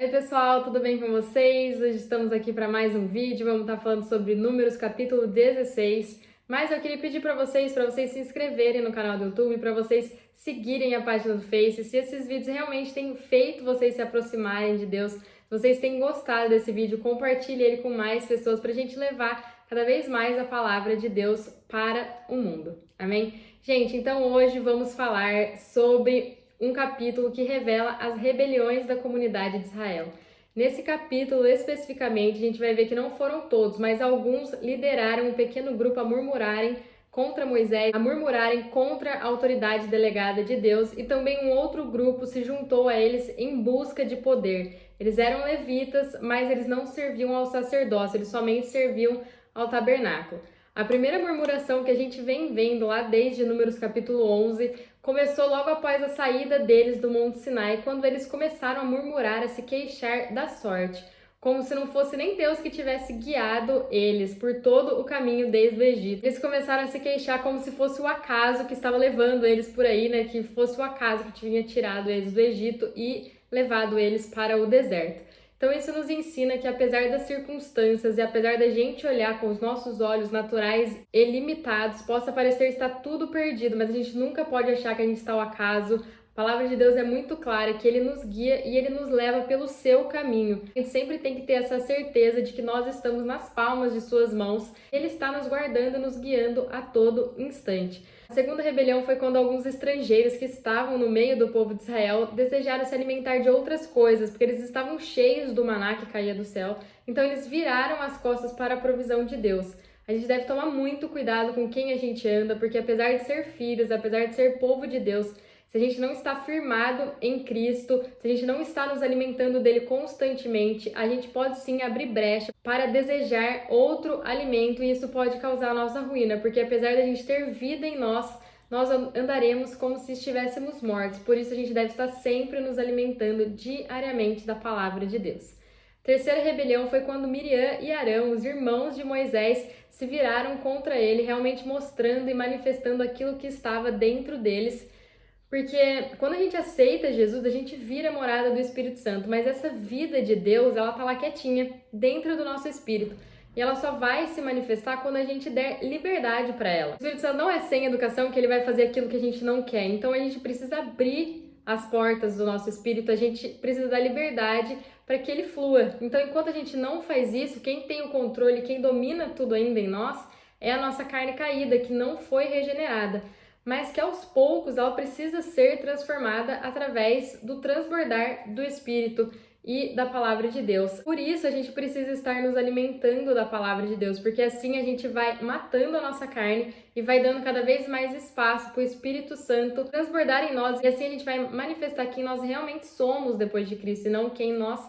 Oi pessoal, tudo bem com vocês? Hoje estamos aqui para mais um vídeo, vamos estar falando sobre Números capítulo 16, mas eu queria pedir para vocês se inscreverem no canal do YouTube, para vocês seguirem a página do Face, se esses vídeos realmente têm feito vocês se aproximarem de Deus, se vocês têm gostado desse vídeo, compartilhe ele com mais pessoas para a gente levar cada vez mais a palavra de Deus para o mundo, amém? Gente, então hoje vamos falar sobre um capítulo que revela as rebeliões da comunidade de Israel. Nesse capítulo, especificamente, a gente vai ver que não foram todos, mas alguns lideraram um pequeno grupo a murmurarem contra Moisés, a murmurarem contra a autoridade delegada de Deus, e também um outro grupo se juntou a eles em busca de poder. Eles eram levitas, mas eles não serviam ao sacerdócio, eles somente serviam ao tabernáculo. A primeira murmuração que a gente vem vendo lá desde Números capítulo 11 começou logo após a saída deles do Monte Sinai, quando eles começaram a murmurar, a se queixar da sorte, como se não fosse nem Deus que tivesse guiado eles por todo o caminho desde o Egito. Eles começaram a se queixar como se fosse o acaso que estava levando eles por aí, né? Que fosse o acaso que tinha tirado eles do Egito e levado eles para o deserto. Então isso nos ensina que apesar das circunstâncias e apesar da gente olhar com os nossos olhos naturais e limitados, possa parecer estar tudo perdido, mas a gente nunca pode achar que a gente está ao acaso. A palavra de Deus é muito clara, que Ele nos guia e Ele nos leva pelo seu caminho. A gente sempre tem que ter essa certeza de que nós estamos nas palmas de suas mãos. Ele está nos guardando e nos guiando a todo instante. A segunda rebelião foi quando alguns estrangeiros que estavam no meio do povo de Israel desejaram se alimentar de outras coisas, porque eles estavam cheios do maná que caía do céu, então eles viraram as costas para a provisão de Deus. A gente deve tomar muito cuidado com quem a gente anda, porque apesar de ser filhos, apesar de ser povo de Deus, se a gente não está firmado em Cristo, se a gente não está nos alimentando dele constantemente, a gente pode sim abrir brecha para desejar outro alimento e isso pode causar a nossa ruína, porque apesar da gente ter vida em nós, nós andaremos como se estivéssemos mortos. Por isso a gente deve estar sempre nos alimentando diariamente da palavra de Deus. Terceira rebelião foi quando Miriam e Arão, os irmãos de Moisés, se viraram contra ele, realmente mostrando e manifestando aquilo que estava dentro deles. Porque quando a gente aceita Jesus, a gente vira morada do Espírito Santo, mas essa vida de Deus, ela tá lá quietinha, dentro do nosso espírito. E ela só vai se manifestar quando a gente der liberdade para ela. O Espírito Santo não é sem educação que ele vai fazer aquilo que a gente não quer. Então a gente precisa abrir as portas do nosso espírito, a gente precisa dar liberdade para que ele flua. Então enquanto a gente não faz isso, quem tem o controle, quem domina tudo ainda em nós, é a nossa carne caída, que não foi regenerada, mas que aos poucos ela precisa ser transformada através do transbordar do Espírito e da palavra de Deus. Por isso a gente precisa estar nos alimentando da palavra de Deus, porque assim a gente vai matando a nossa carne e vai dando cada vez mais espaço para o Espírito Santo transbordar em nós, e assim a gente vai manifestar quem nós realmente somos depois de Cristo e não quem nós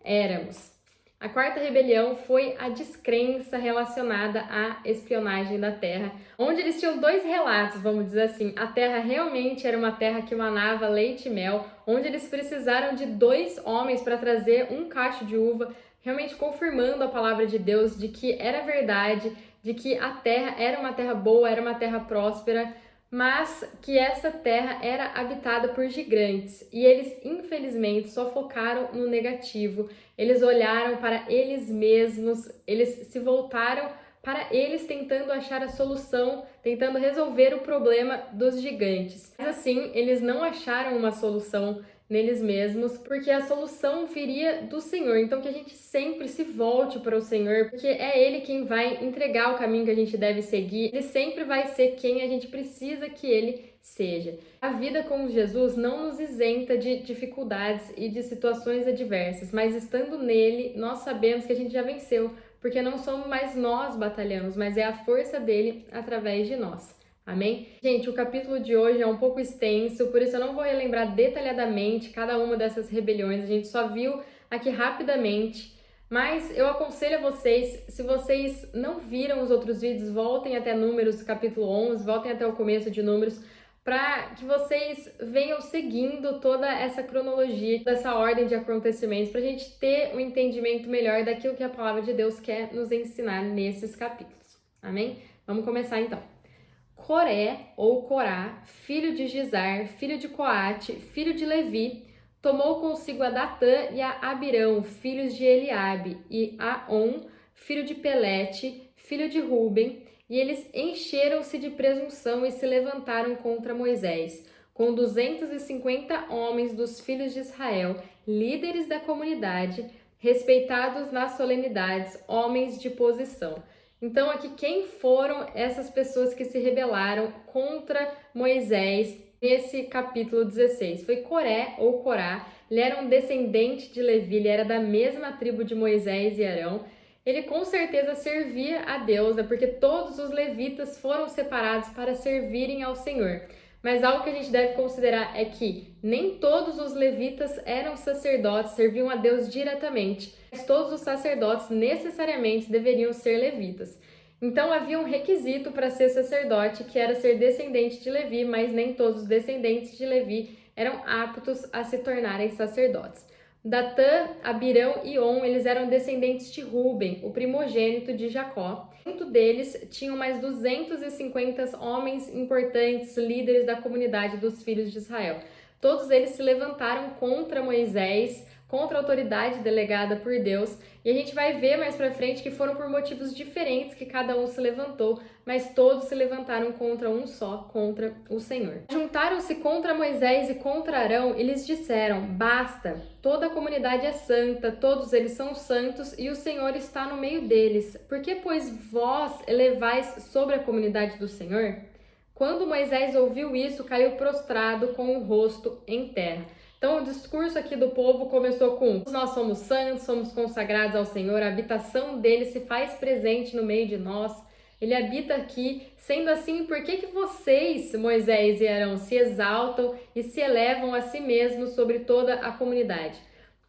éramos. A quarta rebelião foi a descrença relacionada à espionagem da terra, onde eles tinham dois relatos, vamos dizer assim. A terra realmente era uma terra que manava leite e mel, onde eles precisaram de 2 homens para trazer um cacho de uva, realmente confirmando a palavra de Deus de que era verdade, de que a terra era uma terra boa, era uma terra próspera, mas que essa terra era habitada por gigantes e eles, infelizmente, só focaram no negativo. Eles olharam para eles mesmos, eles se voltaram para eles tentando achar a solução, tentando resolver o problema dos gigantes. Mas assim, eles não acharam uma solução neles mesmos, porque a solução viria do Senhor. Então que a gente sempre se volte para o Senhor, porque é Ele quem vai entregar o caminho que a gente deve seguir. Ele sempre vai ser quem a gente precisa que Ele seja. A vida com Jesus não nos isenta de dificuldades e de situações adversas, mas estando nele, nós sabemos que a gente já venceu, porque não somos mais nós batalhamos, mas é a força dele através de nós. Amém? Gente, o capítulo de hoje é um pouco extenso, por isso eu não vou relembrar detalhadamente cada uma dessas rebeliões, a gente só viu aqui rapidamente, mas eu aconselho a vocês, se vocês não viram os outros vídeos, voltem até Números capítulo 11, voltem até o começo de Números, para que vocês venham seguindo toda essa cronologia, dessa ordem de acontecimentos, para a gente ter um entendimento melhor daquilo que a palavra de Deus quer nos ensinar nesses capítulos. Amém? Vamos começar então. Coré, ou Corá, filho de Gizar, filho de Coate, filho de Levi, Tomou consigo a Datã e a Abirão, filhos de Eliabe, e a On, filho de Pelete, filho de Ruben, e eles encheram-se de presunção e se levantaram contra Moisés, com 250 homens dos filhos de Israel, líderes da comunidade, respeitados nas solenidades, homens de posição. Então, aqui, quem foram essas pessoas que se rebelaram contra Moisés nesse capítulo 16? Foi Coré ou Corá. Ele era um descendente de Levi, ele era da mesma tribo de Moisés e Arão. Ele com certeza servia a Deus, né? Porque todos os levitas foram separados para servirem ao Senhor. Mas algo que a gente deve considerar é que nem todos os levitas eram sacerdotes, serviam a Deus diretamente, mas todos os sacerdotes necessariamente deveriam ser levitas. Então havia um requisito para ser sacerdote, que era ser descendente de Levi, mas nem todos os descendentes de Levi eram aptos a se tornarem sacerdotes. Datã, Abirão e On, eles eram descendentes de Ruben, o primogênito de Jacó. Junto deles tinham mais 250 homens importantes, líderes da comunidade dos filhos de Israel. Todos eles se levantaram contra Moisés, contra a autoridade delegada por Deus, e a gente vai ver mais pra frente que foram por motivos diferentes que cada um se levantou, mas todos se levantaram contra um só, contra o Senhor. Juntaram-se contra Moisés e contra Arão e lhes disseram: basta, toda a comunidade é santa, todos eles são santos e o Senhor está no meio deles. Por que, pois, vós elevais sobre a comunidade do Senhor? Quando Moisés ouviu isso, caiu prostrado com o rosto em terra. Então, o discurso aqui do povo começou com: nós somos santos, somos consagrados ao Senhor, a habitação dele se faz presente no meio de nós, ele habita aqui. Sendo assim, por que vocês, Moisés e Arão, se exaltam e se elevam a si mesmos sobre toda a comunidade?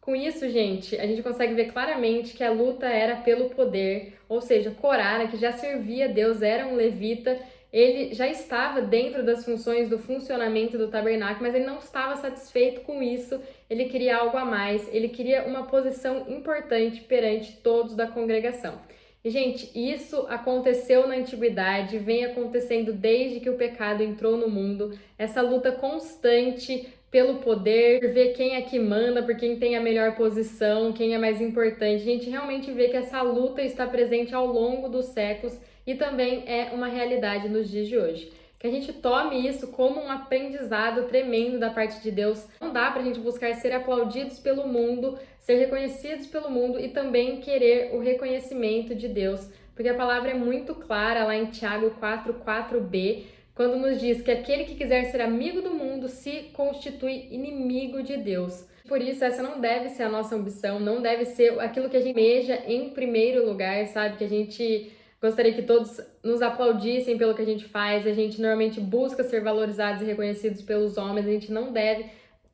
Com isso, gente, a gente consegue ver claramente que a luta era pelo poder, ou seja, Corá, que já servia a Deus, era um levita. Ele já estava dentro das funções do funcionamento do tabernáculo, mas ele não estava satisfeito com isso, ele queria algo a mais, ele queria uma posição importante perante todos da congregação. E, gente, isso aconteceu na antiguidade, vem acontecendo desde que o pecado entrou no mundo, essa luta constante pelo poder, por ver quem é que manda, por quem tem a melhor posição, quem é mais importante. A gente realmente vê que essa luta está presente ao longo dos séculos e também é uma realidade nos dias de hoje. Que a gente tome isso como um aprendizado tremendo da parte de Deus. Não dá pra gente buscar ser aplaudidos pelo mundo, ser reconhecidos pelo mundo e também querer o reconhecimento de Deus. Porque a palavra é muito clara lá em Tiago 4:4b, quando nos diz que aquele que quiser ser amigo do mundo se constitui inimigo de Deus. Por isso, essa não deve ser a nossa ambição, não deve ser aquilo que a gente almeja em primeiro lugar, sabe? Que a gente gostaria que todos nos aplaudissem pelo que a gente faz. A gente normalmente busca ser valorizados e reconhecidos pelos homens. A gente não deve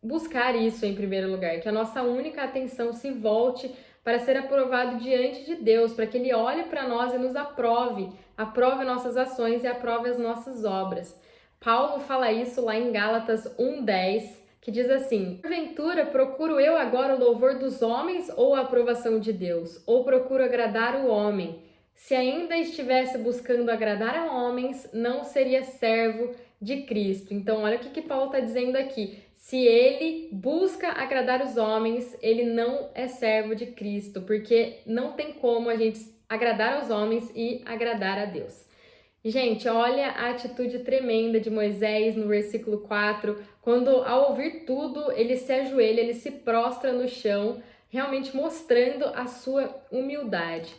buscar isso em primeiro lugar. Que a nossa única atenção se volte para ser aprovado diante de Deus, para que Ele olhe para nós e nos aprove nossas ações e aprove as nossas obras. Paulo fala isso lá em Gálatas 1:10, que diz assim: porventura procuro eu agora o louvor dos homens ou a aprovação de Deus? Ou procuro agradar o homem? Se ainda estivesse buscando agradar a homens, não seria servo de Cristo. Então, olha o que Paulo está dizendo aqui. Se ele busca agradar os homens, ele não é servo de Cristo, porque não tem como a gente agradar aos homens e agradar a Deus. Gente, olha a atitude tremenda de Moisés no versículo 4, quando ao ouvir tudo, ele se ajoelha, ele se prostra no chão, realmente mostrando a sua humildade.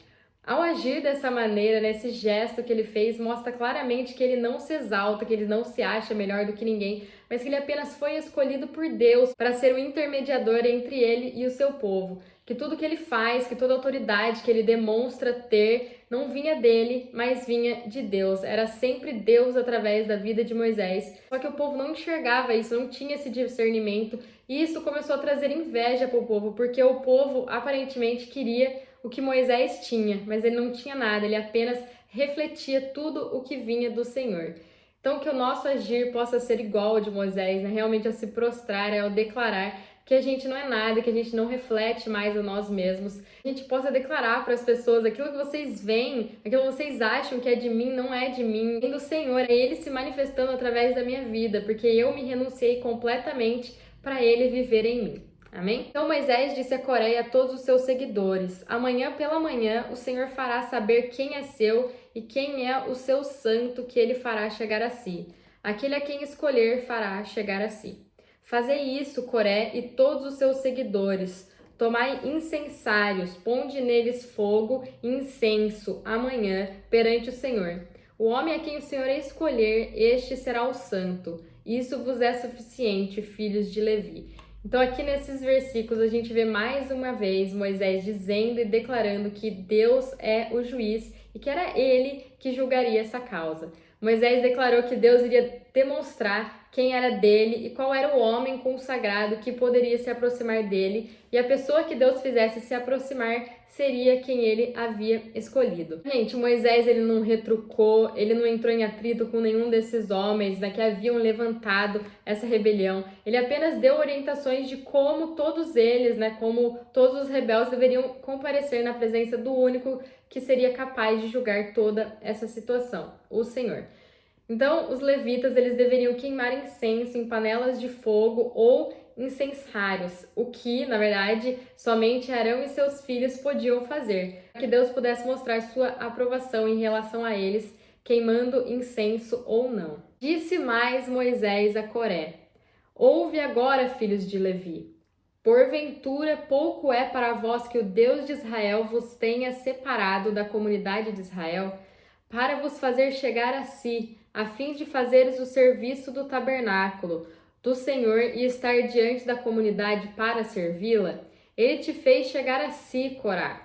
Ao agir dessa maneira, nesse gesto que ele fez, mostra claramente que ele não se exalta, que ele não se acha melhor do que ninguém, mas que ele apenas foi escolhido por Deus para ser o intermediador entre ele e o seu povo. Que tudo que ele faz, que toda autoridade que ele demonstra ter, não vinha dele, mas vinha de Deus. Era sempre Deus através da vida de Moisés. Só que o povo não enxergava isso, não tinha esse discernimento, e isso começou a trazer inveja para o povo, porque o povo aparentemente queria o que Moisés tinha, mas ele não tinha nada, ele apenas refletia tudo o que vinha do Senhor. Então, que o nosso agir possa ser igual ao de Moisés, né? Realmente ao se prostrar, ao declarar que a gente não é nada, que a gente não reflete mais a nós mesmos. A gente possa declarar para as pessoas: aquilo que vocês veem, aquilo que vocês acham que é de mim, não é de mim, é do Senhor, é Ele se manifestando através da minha vida, porque eu me renunciei completamente para Ele viver em mim. Amém? Então Moisés disse a Coré e a todos os seus seguidores: amanhã pela manhã o Senhor fará saber quem é seu e quem é o seu santo que ele fará chegar a si. Aquele a quem escolher fará chegar a si. Fazei isso, Coré e todos os seus seguidores. Tomai incensários, ponde neles fogo e incenso amanhã perante o Senhor. O homem a quem o Senhor escolher, este será o santo. Isso vos é suficiente, filhos de Levi. Então aqui nesses versículos a gente vê mais uma vez Moisés dizendo e declarando que Deus é o juiz e que era ele que julgaria essa causa. Moisés declarou que Deus iria demonstrar quem era dele e qual era o homem consagrado que poderia se aproximar dele, e a pessoa que Deus fizesse se aproximar seria quem ele havia escolhido. Gente, Moisés ele não retrucou, ele não entrou em atrito com nenhum desses homens, né, que haviam levantado essa rebelião. Ele apenas deu orientações de como todos eles, né, como todos os rebeldes deveriam comparecer na presença do único que seria capaz de julgar toda essa situação, o Senhor. Então, os levitas eles deveriam queimar incenso em panelas de fogo ou incensários, o que, na verdade, somente Arão e seus filhos podiam fazer, para que Deus pudesse mostrar sua aprovação em relação a eles, queimando incenso ou não. Disse mais Moisés a Coré: ouve agora, filhos de Levi. Porventura, pouco é para vós que o Deus de Israel vos tenha separado da comunidade de Israel, para vos fazer chegar a si, a fim de fazeres o serviço do tabernáculo do Senhor e estar diante da comunidade para servi-la? Ele te fez chegar a si, Corá,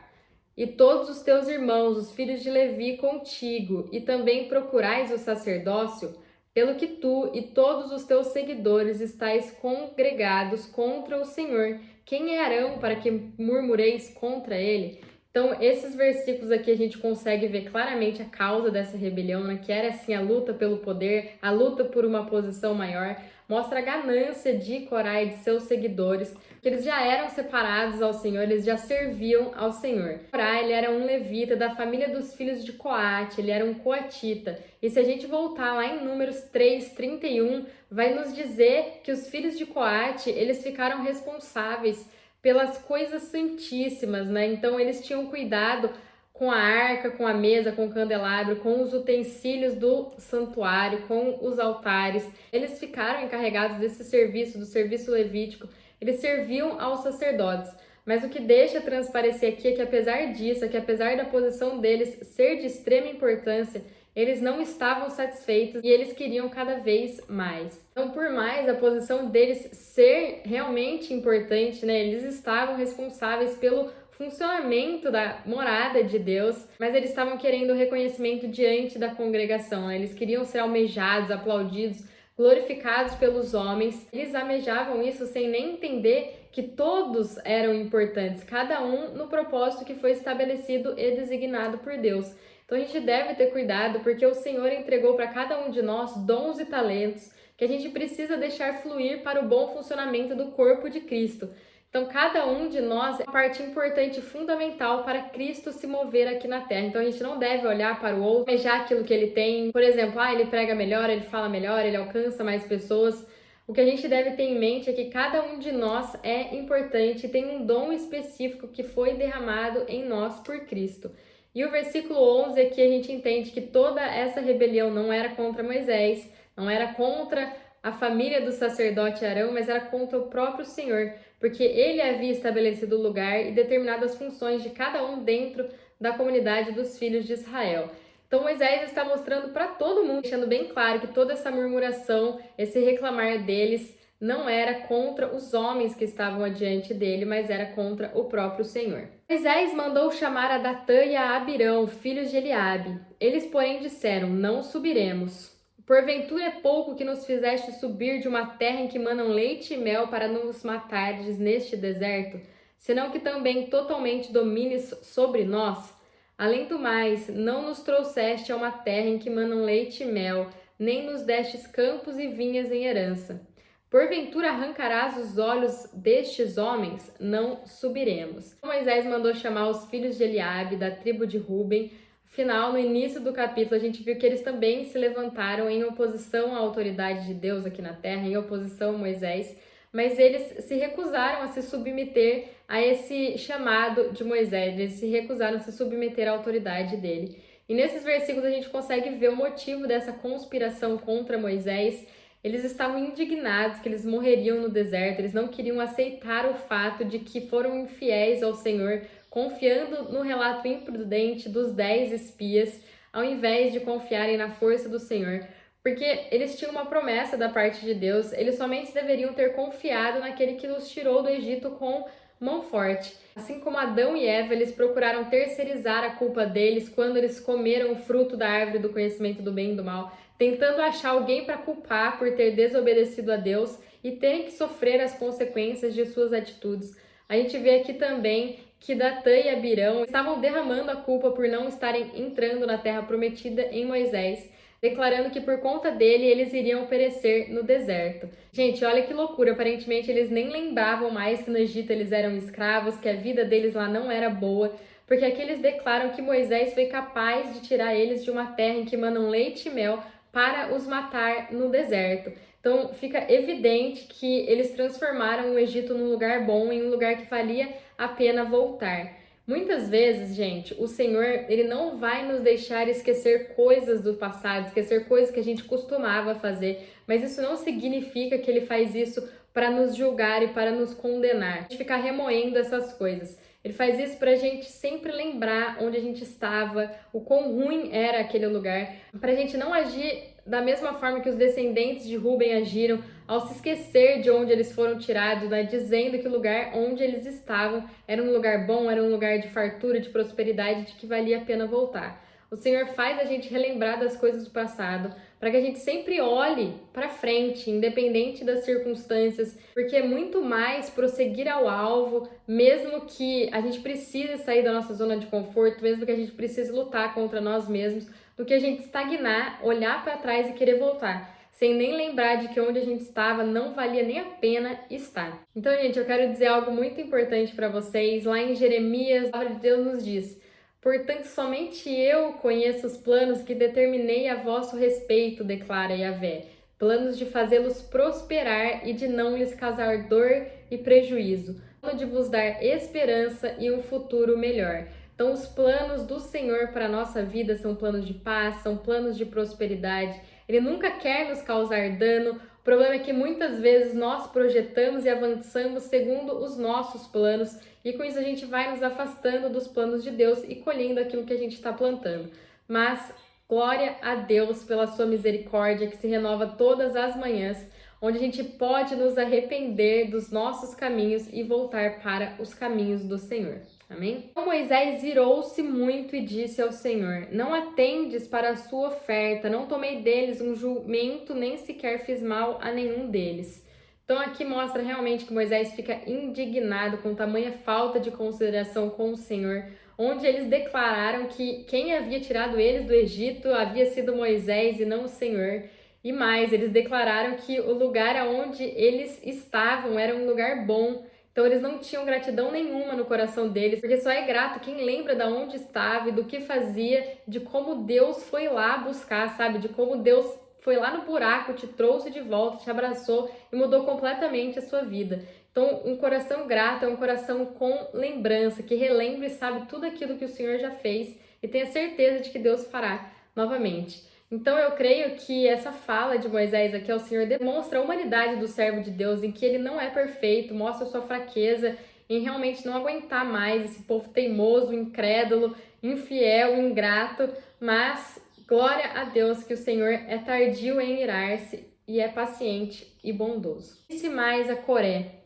e todos os teus irmãos, os filhos de Levi, contigo, e também procurais o sacerdócio, pelo que tu e todos os teus seguidores estáis congregados contra o Senhor. Quem é Arão para que murmureis contra ele? Então, esses versículos aqui a gente consegue ver claramente a causa dessa rebelião, né? Que era assim a luta pelo poder, a luta por uma posição maior. Mostra a ganância de Corá e de seus seguidores, que eles já eram separados ao Senhor, eles já serviam ao Senhor. Corá, ele era um levita da família dos filhos de Coate, ele era um coatita. E se a gente voltar lá em Números 3:31, vai nos dizer que os filhos de Coate, eles ficaram responsáveis pelas coisas santíssimas, né? Então eles tinham cuidado com a arca, com a mesa, com o candelabro, com os utensílios do santuário, com os altares. Eles ficaram encarregados desse serviço, do serviço levítico. Eles serviam aos sacerdotes. Mas o que deixa transparecer aqui é que apesar disso, é que apesar da posição deles ser de extrema importância, eles não estavam satisfeitos e eles queriam cada vez mais. Então, por mais a posição deles ser realmente importante, né, eles estavam responsáveis pelo funcionamento da morada de Deus, mas eles estavam querendo o reconhecimento diante da congregação, né? Eles queriam ser almejados, aplaudidos, glorificados pelos homens. Eles almejavam isso sem nem entender que todos eram importantes, cada um no propósito que foi estabelecido e designado por Deus. Então a gente deve ter cuidado, porque o Senhor entregou para cada um de nós dons e talentos que a gente precisa deixar fluir para o bom funcionamento do corpo de Cristo. Então cada um de nós é uma parte importante e fundamental para Cristo se mover aqui na Terra. Então a gente não deve olhar para o outro, almejar aquilo que ele tem. Por exemplo, ele prega melhor, ele fala melhor, ele alcança mais pessoas. O que a gente deve ter em mente é que cada um de nós é importante e tem um dom específico que foi derramado em nós por Cristo. E o versículo 11 aqui a gente entende que toda essa rebelião não era contra Moisés, não era contra a família do sacerdote Arão, mas era contra o próprio Senhor, porque ele havia estabelecido o lugar e determinado as funções de cada um dentro da comunidade dos filhos de Israel. Então Moisés está mostrando para todo mundo, deixando bem claro que toda essa murmuração, esse reclamar deles, não era contra os homens que estavam adiante dele, mas era contra o próprio Senhor. Moisés mandou chamar a Datã e a Abirão, filhos de Eliabe. Eles, porém, disseram: não subiremos. Porventura é pouco que nos fizeste subir de uma terra em que manam leite e mel para nos matares neste deserto, senão que também totalmente domines sobre nós? Além do mais, não nos trouxeste a uma terra em que manam leite e mel, nem nos destes campos e vinhas em herança. Porventura arrancarás os olhos destes homens? Não subiremos. Moisés mandou chamar os filhos de Eliabe, da tribo de Ruben. Afinal, no início do capítulo, a gente viu que eles também se levantaram em oposição à autoridade de Deus aqui na terra, em oposição a Moisés. mas eles se recusaram a se submeter a esse chamado de Moisés, eles se recusaram a se submeter à autoridade dele. E nesses versículos a gente consegue ver o motivo dessa conspiração contra Moisés. Eles estavam indignados que eles morreriam no deserto, eles não queriam aceitar o fato de que foram infiéis ao Senhor, confiando no relato imprudente dos 10 espias, ao invés de confiarem na força do Senhor. Porque eles tinham uma promessa da parte de Deus, eles somente deveriam ter confiado naquele que os tirou do Egito com mão forte. Assim como Adão e Eva, eles procuraram terceirizar a culpa deles quando eles comeram o fruto da árvore do conhecimento do bem e do mal, tentando achar alguém para culpar por ter desobedecido a Deus e terem que sofrer as consequências de suas atitudes. A gente vê aqui também que Datã e Abirão estavam derramando a culpa por não estarem entrando na terra prometida em Moisés, declarando que por conta dele eles iriam perecer no deserto. Gente, olha que loucura, aparentemente eles nem lembravam mais que no Egito eles eram escravos, que a vida deles lá não era boa, porque aqui eles declaram que Moisés foi capaz de tirar eles de uma terra em que manam leite e mel para os matar no deserto. Então fica evidente que eles transformaram o Egito num lugar bom, em um lugar que valia a pena voltar. Muitas vezes, gente, o Senhor, ele não vai nos deixar esquecer coisas do passado, esquecer coisas que a gente costumava fazer, mas isso não significa que ele faz isso para nos julgar e para nos condenar, a gente ficar remoendo essas coisas. Ele faz isso para a gente sempre lembrar onde a gente estava, o quão ruim era aquele lugar, para a gente não agir da mesma forma que os descendentes de Rúben agiram ao se esquecer de onde eles foram tirados, né? Dizendo que o lugar onde eles estavam era um lugar bom, era um lugar de fartura, de prosperidade, de que valia a pena voltar. O Senhor faz a gente relembrar das coisas do passado, para que a gente sempre olhe para frente, independente das circunstâncias, porque é muito mais prosseguir ao alvo, mesmo que a gente precise sair da nossa zona de conforto, mesmo que a gente precise lutar contra nós mesmos, do que a gente estagnar, olhar para trás e querer voltar, sem nem lembrar de que onde a gente estava não valia nem a pena estar. Então, gente, eu quero dizer algo muito importante para vocês. Lá em Jeremias, a palavra de Deus nos diz: portanto, somente eu conheço os planos que determinei a vosso respeito, declara Yahvé, planos de fazê-los prosperar e de não lhes causar dor e prejuízo, plano de vos dar esperança e um futuro melhor. Então, os planos do Senhor para a nossa vida são planos de paz, são planos de prosperidade. Ele nunca quer nos causar dano. O problema é que muitas vezes nós projetamos e avançamos segundo os nossos planos e com isso a gente vai nos afastando dos planos de Deus e colhendo aquilo que a gente está plantando. Mas glória a Deus pela sua misericórdia que se renova todas as manhãs, onde a gente pode nos arrepender dos nossos caminhos e voltar para os caminhos do Senhor. Amém? Então Moisés irou-se muito e disse ao Senhor: não atendes para a sua oferta, não tomei deles um jumento, nem sequer fiz mal a nenhum deles. Então aqui mostra realmente que Moisés fica indignado com tamanha falta de consideração com o Senhor, onde eles declararam que quem havia tirado eles do Egito havia sido Moisés e não o Senhor. E mais, eles declararam que o lugar onde eles estavam era um lugar bom. Então eles não tinham gratidão nenhuma no coração deles, porque só é grato quem lembra de onde estava e do que fazia, de como Deus foi lá buscar, sabe? De como Deus foi lá no buraco, te trouxe de volta, te abraçou e mudou completamente a sua vida. Então um coração grato é um coração com lembrança, que relembra e sabe tudo aquilo que o Senhor já fez e tenha certeza de que Deus fará novamente. Então eu creio que essa fala de Moisés aqui ao Senhor demonstra a humanidade do servo de Deus, em que ele não é perfeito, mostra sua fraqueza em realmente não aguentar mais esse povo teimoso, incrédulo, infiel, ingrato, mas glória a Deus que o Senhor é tardio em irar-se e é paciente e bondoso. Disse mais a Coré: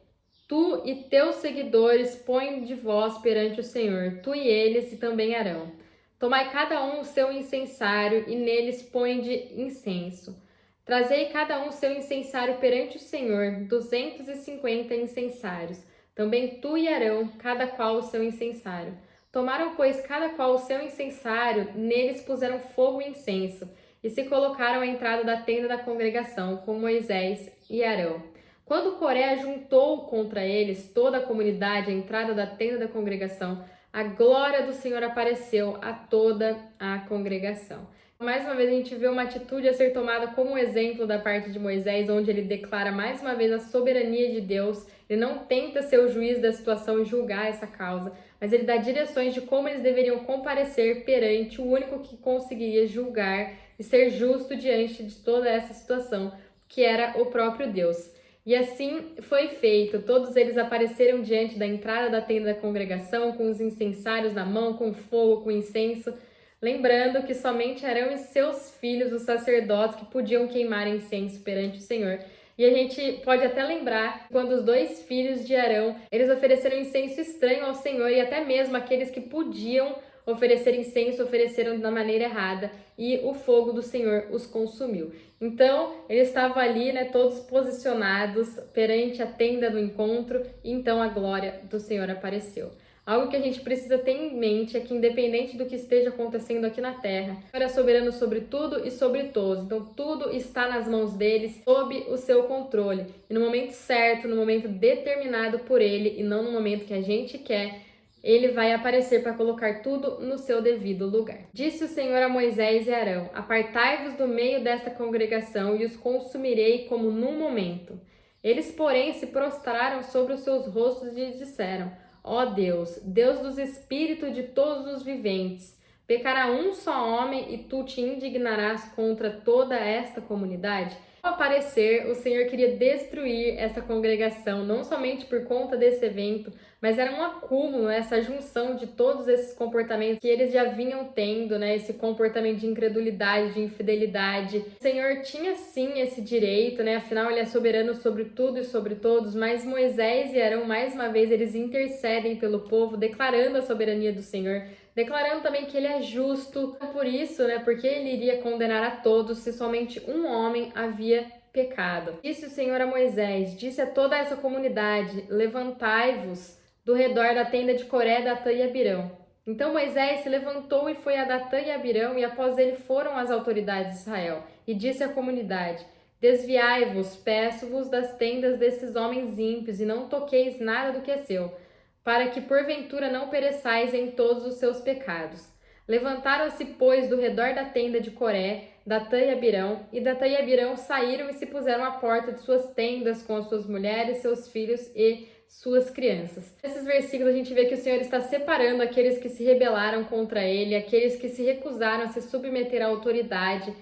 tu e teus seguidores põem de vós perante o Senhor, tu e eles e também Arão. Tomai cada um o seu incensário e neles põe de incenso. Trazei cada um o seu incensário perante o Senhor, 250 incensários. Também tu e Arão, cada qual o seu incensário. Tomaram, pois, cada qual o seu incensário, neles puseram fogo e incenso, e se colocaram à entrada da tenda da congregação, com Moisés e Arão. Quando Coré juntou contra eles toda a comunidade à entrada da tenda da congregação, a glória do Senhor apareceu a toda a congregação. Mais uma vez a gente vê uma atitude a ser tomada como exemplo da parte de Moisés, onde ele declara mais uma vez a soberania de Deus. Ele não tenta ser o juiz da situação e julgar essa causa, mas ele dá direções de como eles deveriam comparecer perante o único que conseguiria julgar e ser justo diante de toda essa situação, que era o próprio Deus. E assim foi feito. Todos eles apareceram diante da entrada da tenda da congregação, com os incensários na mão, com fogo, com incenso, lembrando que somente Arão e seus filhos, os sacerdotes, que podiam queimar incenso perante o Senhor. E a gente pode até lembrar quando os 2 filhos de Arão, eles ofereceram incenso estranho ao Senhor, e até mesmo aqueles que podiam oferecer incenso ofereceram da maneira errada, e o fogo do Senhor os consumiu. Então, eles estavam ali, todos posicionados perante a tenda do encontro, e então a glória do Senhor apareceu. Algo que a gente precisa ter em mente é que, independente do que esteja acontecendo aqui na Terra, o Senhor é soberano sobre tudo e sobre todos. Então, tudo está nas mãos dele, sob o seu controle. E no momento certo, no momento determinado por ele, e não no momento que a gente quer, ele vai aparecer para colocar tudo no seu devido lugar. Disse o Senhor a Moisés e Arão: apartai-vos do meio desta congregação e os consumirei como num momento. Eles, porém, se prostraram sobre os seus rostos e disseram: ó Deus, Deus dos espíritos de todos os viventes, pecará um só homem e tu te indignarás contra toda esta comunidade? Ao aparecer, o Senhor queria destruir essa congregação, não somente por conta desse evento, mas era um acúmulo, essa junção de todos esses comportamentos que eles já vinham tendo, esse comportamento de incredulidade, de infidelidade. O Senhor tinha sim esse direito, afinal ele é soberano sobre tudo e sobre todos, mas Moisés e Arão, mais uma vez, eles intercedem pelo povo, declarando a soberania do Senhor, declarando também que ele é justo, por isso, porque ele iria condenar a todos se somente um homem havia pecado. Disse o Senhor a Moisés, disse a toda essa comunidade: levantai-vos do redor da tenda de Coré, Datã e Abirão. Então Moisés se levantou e foi a Datã e Abirão, e após ele foram as autoridades de Israel, e disse à comunidade: desviai-vos, peço-vos, das tendas desses homens ímpios, e não toqueis nada do que é seu, para que porventura não pereçais em todos os seus pecados. Levantaram-se, pois, do redor da tenda de Coré, Datã e Abirão, e Datã e Abirão saíram e se puseram à porta de suas tendas com as suas mulheres, seus filhos e suas crianças. Nesses versículos a gente vê que o Senhor está separando aqueles que se rebelaram contra ele, aqueles que se recusaram a se submeter à autoridade,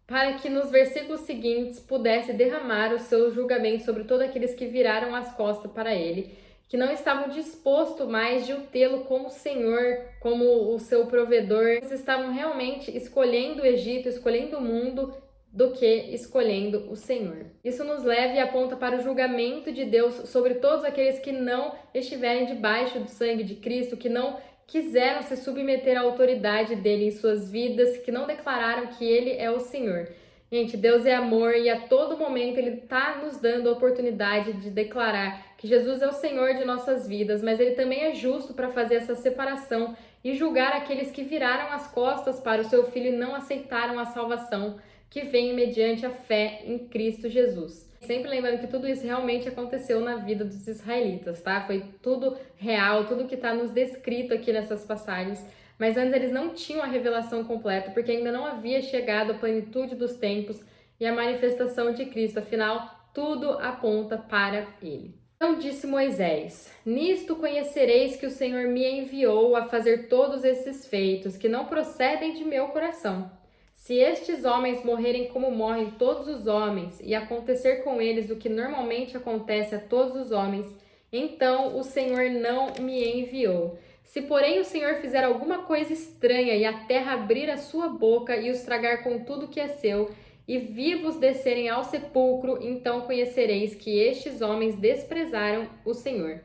para que nos versículos seguintes pudesse derramar o seu julgamento sobre todos aqueles que viraram as costas para ele, que não estavam dispostos mais de o tê-lo como Senhor, como o seu provedor. Eles estavam realmente escolhendo o Egito, escolhendo o mundo, do que escolhendo o Senhor. Isso nos leva e aponta para o julgamento de Deus sobre todos aqueles que não estiverem debaixo do sangue de Cristo, que não quiseram se submeter à autoridade dele em suas vidas, que não declararam que ele é o Senhor. Gente, Deus é amor e a todo momento ele está nos dando a oportunidade de declarar que Jesus é o Senhor de nossas vidas, mas ele também é justo para fazer essa separação e julgar aqueles que viraram as costas para o seu Filho e não aceitaram a salvação que vem mediante a fé em Cristo Jesus. Sempre lembrando que tudo isso realmente aconteceu na vida dos israelitas, tá? Foi tudo real, tudo que está nos descrito aqui nessas passagens. Mas antes eles não tinham a revelação completa, porque ainda não havia chegado a plenitude dos tempos e a manifestação de Cristo. Afinal, tudo aponta para ele. Então disse Moisés: nisto conhecereis que o Senhor me enviou a fazer todos esses feitos, que não procedem de meu coração. Se estes homens morrerem como morrem todos os homens, e acontecer com eles o que normalmente acontece a todos os homens, então o Senhor não me enviou. Se, porém, o Senhor fizer alguma coisa estranha e a terra abrir a sua boca e os tragar com tudo que é seu, e vivos descerem ao sepulcro, então conhecereis que estes homens desprezaram o Senhor.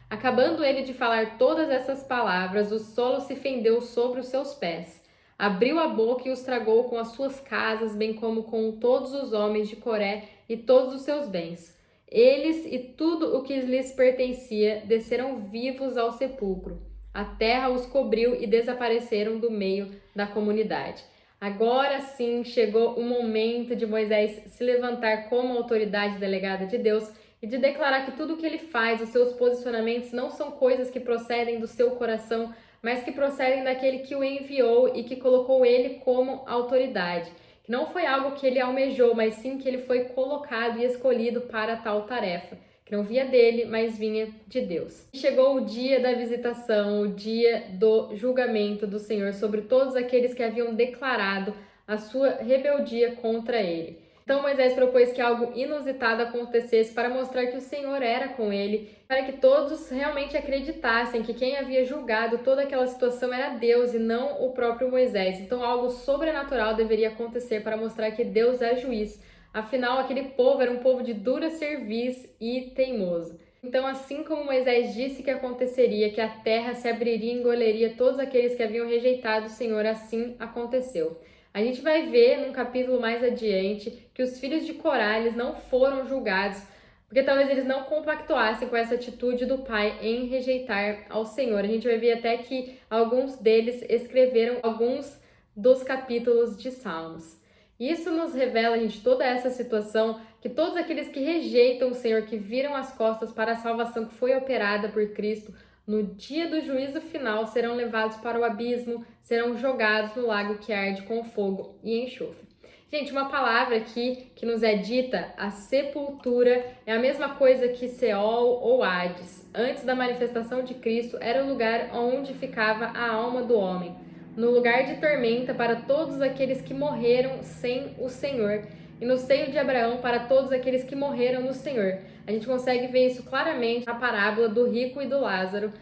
Acabando ele de falar todas essas palavras, o solo se fendeu sobre os seus pés. Abriu a boca e os tragou com as suas casas, bem como com todos os homens de Coré e todos os seus bens. Eles e tudo o que lhes pertencia desceram vivos ao sepulcro. A terra os cobriu e desapareceram do meio da comunidade. Agora sim chegou o momento de Moisés se levantar como autoridade delegada de Deus e de declarar que tudo o que ele faz, os seus posicionamentos, não são coisas que procedem do seu coração, mas que procedem daquele que o enviou e que colocou ele como autoridade. Que não foi algo que ele almejou, mas sim que ele foi colocado e escolhido para tal tarefa. Que não vinha dele, mas vinha de Deus. Chegou o dia da visitação, o dia do julgamento do Senhor sobre todos aqueles que haviam declarado a sua rebeldia contra ele. Então Moisés propôs que algo inusitado acontecesse para mostrar que o Senhor era com ele, para que todos realmente acreditassem que quem havia julgado toda aquela situação era Deus e não o próprio Moisés. Então algo sobrenatural deveria acontecer para mostrar que Deus é juiz. Afinal, aquele povo era um povo de dura cerviz e teimoso. Então, assim como Moisés disse que aconteceria, que a terra se abriria e engoliria todos aqueles que haviam rejeitado o Senhor, assim aconteceu. A gente vai ver num capítulo mais adiante que os filhos de Corá eles não foram julgados, porque talvez eles não compactuassem com essa atitude do pai em rejeitar ao Senhor. A gente vai ver até que alguns deles escreveram alguns dos capítulos de Salmos. Isso nos revela, gente, toda essa situação, que todos aqueles que rejeitam o Senhor, que viram as costas para a salvação que foi operada por Cristo, no dia do juízo final serão levados para o abismo, serão jogados no lago que arde com fogo e enxofre. Gente, uma palavra aqui que nos é dita, a sepultura, é a mesma coisa que Seol ou Hades. Antes da manifestação de Cristo, era o lugar onde ficava a alma do homem, no lugar de tormenta para todos aqueles que morreram sem o Senhor, e no seio de Abraão para todos aqueles que morreram no Senhor. A gente consegue ver isso claramente na parábola do rico e do Lázaro.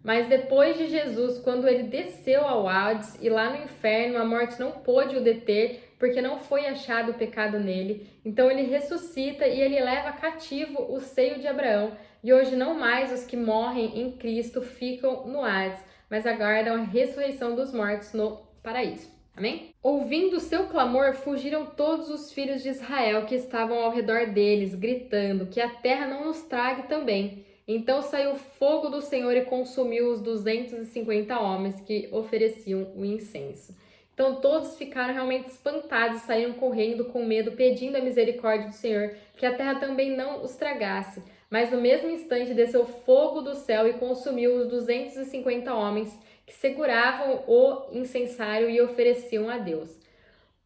Mas depois de Jesus, quando ele desceu ao Hades e lá no inferno a morte não pôde o deter, porque não foi achado o pecado nele, então ele ressuscita e ele leva cativo o seio de Abraão. E hoje não mais os que morrem em Cristo ficam no Hades, mas aguardam a ressurreição dos mortos no paraíso. Amém? Ouvindo o seu clamor, fugiram todos os filhos de Israel que estavam ao redor deles, gritando: que a terra não nos trague também. Então saiu fogo do Senhor e consumiu os 250 homens que ofereciam o incenso. Então todos ficaram realmente espantados e saíram correndo com medo, pedindo a misericórdia do Senhor, que a terra também não os tragasse. Mas no mesmo instante desceu fogo do céu e consumiu os 250 homens que seguravam o incensário e ofereciam a Deus.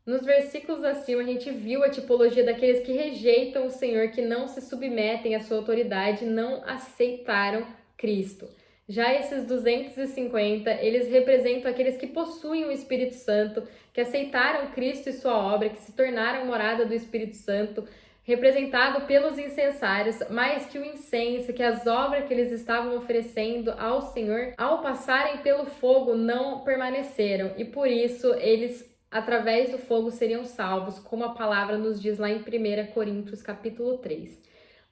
Nos versículos acima, a gente viu a tipologia daqueles que rejeitam o Senhor, que não se submetem à sua autoridade, não aceitaram Cristo. Já esses 250, eles representam aqueles que possuem o Espírito Santo, que aceitaram Cristo e sua obra, que se tornaram morada do Espírito Santo, representado pelos incensários, mais que o incenso, que as obras que eles estavam oferecendo ao Senhor, ao passarem pelo fogo, não permaneceram. E por isso, eles, através do fogo, seriam salvos, como a palavra nos diz lá em 1 Coríntios, capítulo 3.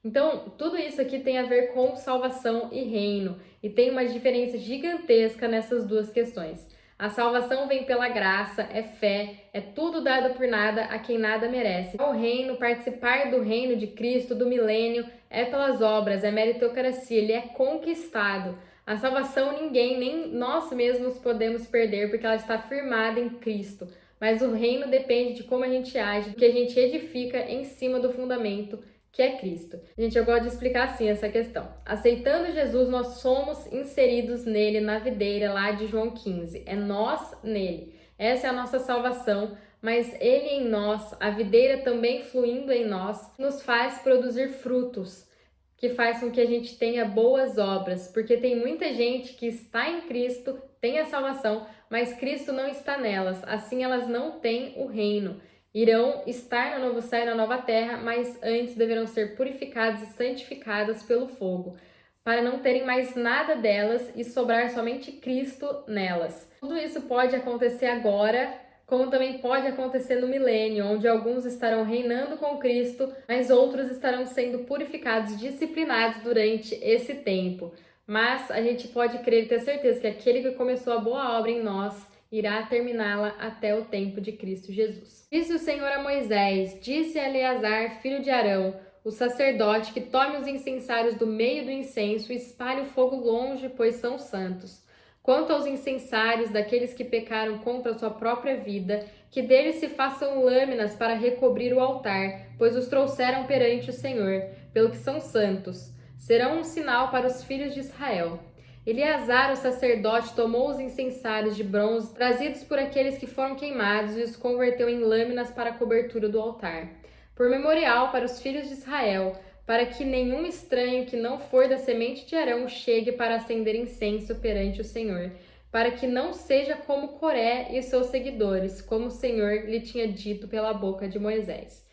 Então, tudo isso aqui tem a ver com salvação e reino, e tem uma diferença gigantesca nessas duas questões. A salvação vem pela graça, é fé, é tudo dado por nada a quem nada merece. O reino, participar do reino de Cristo, do milênio, é pelas obras, é meritocracia, ele é conquistado. A salvação ninguém, nem nós mesmos podemos perder, porque ela está firmada em Cristo. Mas o reino depende de como a gente age, do que a gente edifica em cima do fundamento, que é Cristo. Gente, eu gosto de explicar assim essa questão. Aceitando Jesus, nós somos inseridos nele, na videira lá de João 15. É nós nele. Essa é a nossa salvação, mas ele em nós, a videira também fluindo em nós, nos faz produzir frutos, que faz com que a gente tenha boas obras, porque tem muita gente que está em Cristo, tem a salvação, mas Cristo não está nelas, assim elas não têm o reino. Irão estar no novo céu e na nova terra, mas antes deverão ser purificadas e santificadas pelo fogo, para não terem mais nada delas e sobrar somente Cristo nelas. Tudo isso pode acontecer agora, como também pode acontecer no milênio, onde alguns estarão reinando com Cristo, mas outros estarão sendo purificados, disciplinados durante esse tempo. Mas a gente pode crer e ter certeza que aquele que começou a boa obra em nós irá terminá-la até o tempo de Cristo Jesus. Disse o Senhor a Moisés, disse a Eleazar, filho de Arão, o sacerdote, que tome os incensários do meio do incenso e espalhe o fogo longe, pois são santos. Quanto aos incensários daqueles que pecaram contra a sua própria vida, que deles se façam lâminas para recobrir o altar, pois os trouxeram perante o Senhor. pelo que são santos. Serão um sinal para os filhos de Israel. Eleazar, o sacerdote, tomou os incensários de bronze trazidos por aqueles que foram queimados e os converteu em lâminas para a cobertura do altar, por memorial para os filhos de Israel, para que nenhum estranho que não for da semente de Arão chegue para acender incenso perante o Senhor, para que não seja como Coré e seus seguidores, como o Senhor lhe tinha dito pela boca de Moisés.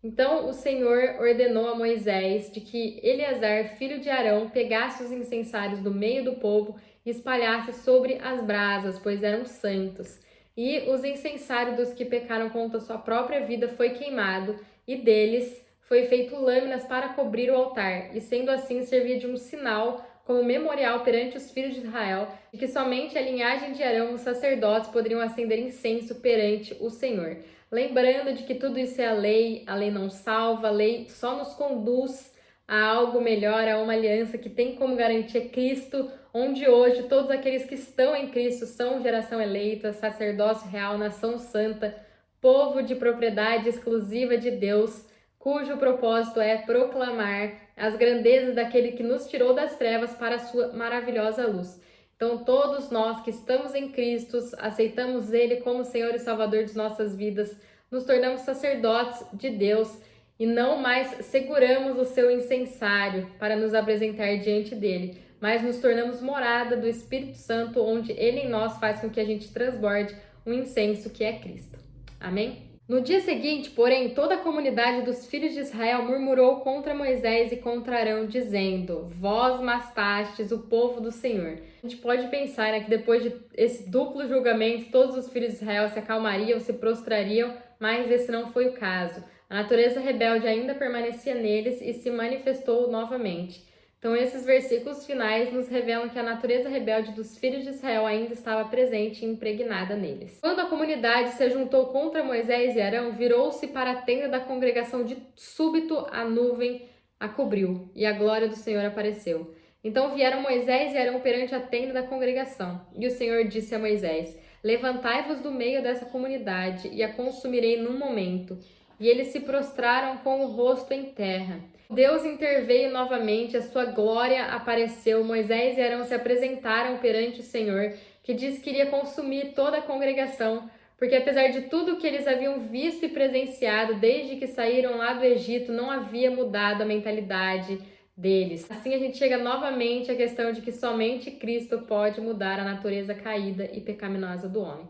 Então o Senhor ordenou a Moisés de que Eleazar, filho de Arão, pegasse os incensários do meio do povo e espalhasse sobre as brasas, pois eram santos. E os incensários dos que pecaram contra sua própria vida foi queimado, e deles foi feito lâminas para cobrir o altar, e sendo assim servia de um sinal como memorial perante os filhos de Israel, de que somente a linhagem de Arão, os sacerdotes, poderiam acender incenso perante o Senhor. Lembrando de que tudo isso é a lei não salva, a lei só nos conduz a algo melhor, a uma aliança que tem como garantia Cristo, onde hoje todos aqueles que estão em Cristo são geração eleita, sacerdócio real, nação santa, povo de propriedade exclusiva de Deus, cujo propósito é proclamar as grandezas daquele que nos tirou das trevas para a sua maravilhosa luz. Então, todos nós que estamos em Cristo, aceitamos Ele como Senhor e Salvador de nossas vidas, nos tornamos sacerdotes de Deus e não mais seguramos o seu incensário para nos apresentar diante dele, mas nos tornamos morada do Espírito Santo, onde Ele em nós faz com que a gente transborde um incenso que é Cristo. Amém? No dia seguinte, porém, toda a comunidade dos filhos de Israel murmurou contra Moisés e contra Arão, dizendo: Vós mastastes o povo do Senhor. A gente pode pensar, né, que depois de esse duplo julgamento, todos os filhos de Israel se acalmariam, se prostrariam, mas esse não foi o caso. A natureza rebelde ainda permanecia neles e se manifestou novamente. Então, esses versículos finais nos revelam que a natureza rebelde dos filhos de Israel ainda estava presente e impregnada neles. Quando a comunidade se juntou contra Moisés e Arão, virou-se para a tenda da congregação, de súbito a nuvem a cobriu e a glória do Senhor apareceu. Então vieram Moisés e Arão perante a tenda da congregação, e o Senhor disse a Moisés: Levantai-vos do meio dessa comunidade e a consumirei num momento. E eles se prostraram com o rosto em terra. Deus interveio novamente, a sua glória apareceu. Moisés e Arão se apresentaram perante o Senhor, que disse que iria consumir toda a congregação, porque apesar de tudo que eles haviam visto e presenciado desde que saíram lá do Egito, não havia mudado a mentalidade deles. Assim a gente chega novamente à questão de que somente Cristo pode mudar a natureza caída e pecaminosa do homem.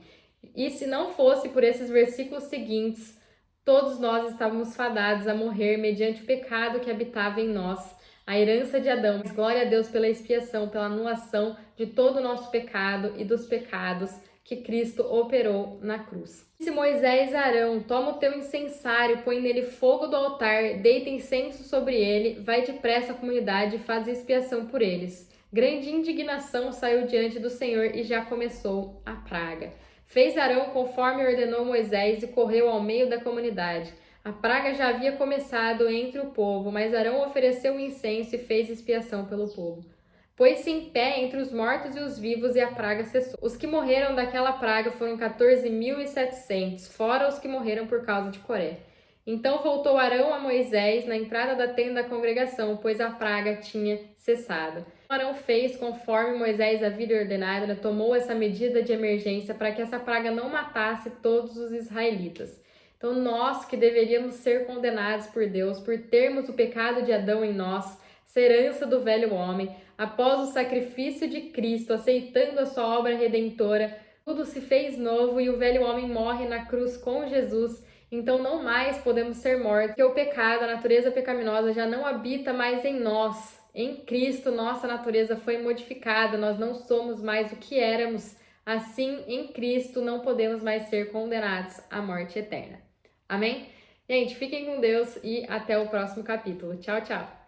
E se não fosse por esses versículos seguintes, todos nós estávamos fadados a morrer mediante o pecado que habitava em nós, a herança de Adão. Mas glória a Deus pela expiação, pela anulação de todo o nosso pecado e dos pecados que Cristo operou na cruz. Disse Moisés a Arão: Toma o teu incensário, põe nele fogo do altar, deita incenso sobre ele, vai depressa à comunidade e faz expiação por eles. Grande indignação saiu diante do Senhor e já começou a praga. Fez Arão conforme ordenou Moisés e correu ao meio da comunidade. A praga já havia começado entre o povo, mas Arão ofereceu o incenso e fez expiação pelo povo. Pôs-se em pé entre os mortos e os vivos e a praga cessou. Os que morreram daquela praga foram 14.700, fora os que morreram por causa de Coré. Então voltou Arão a Moisés na entrada da tenda da congregação, pois a praga tinha cessado. Arão fez conforme Moisés havia ordenado, tomou essa medida de emergência para que essa praga não matasse todos os israelitas. Então nós que deveríamos ser condenados por Deus por termos o pecado de Adão em nós, essa herança do velho homem, após o sacrifício de Cristo, aceitando a sua obra redentora, tudo se fez novo e o velho homem morre na cruz com Jesus. Então não mais podemos ser mortos, porque o pecado, a natureza pecaminosa já não habita mais em nós. Em Cristo, nossa natureza foi modificada, nós não somos mais o que éramos. Assim, em Cristo, não podemos mais ser condenados à morte eterna. Amém? Gente, fiquem com Deus e até o próximo capítulo. Tchau, tchau!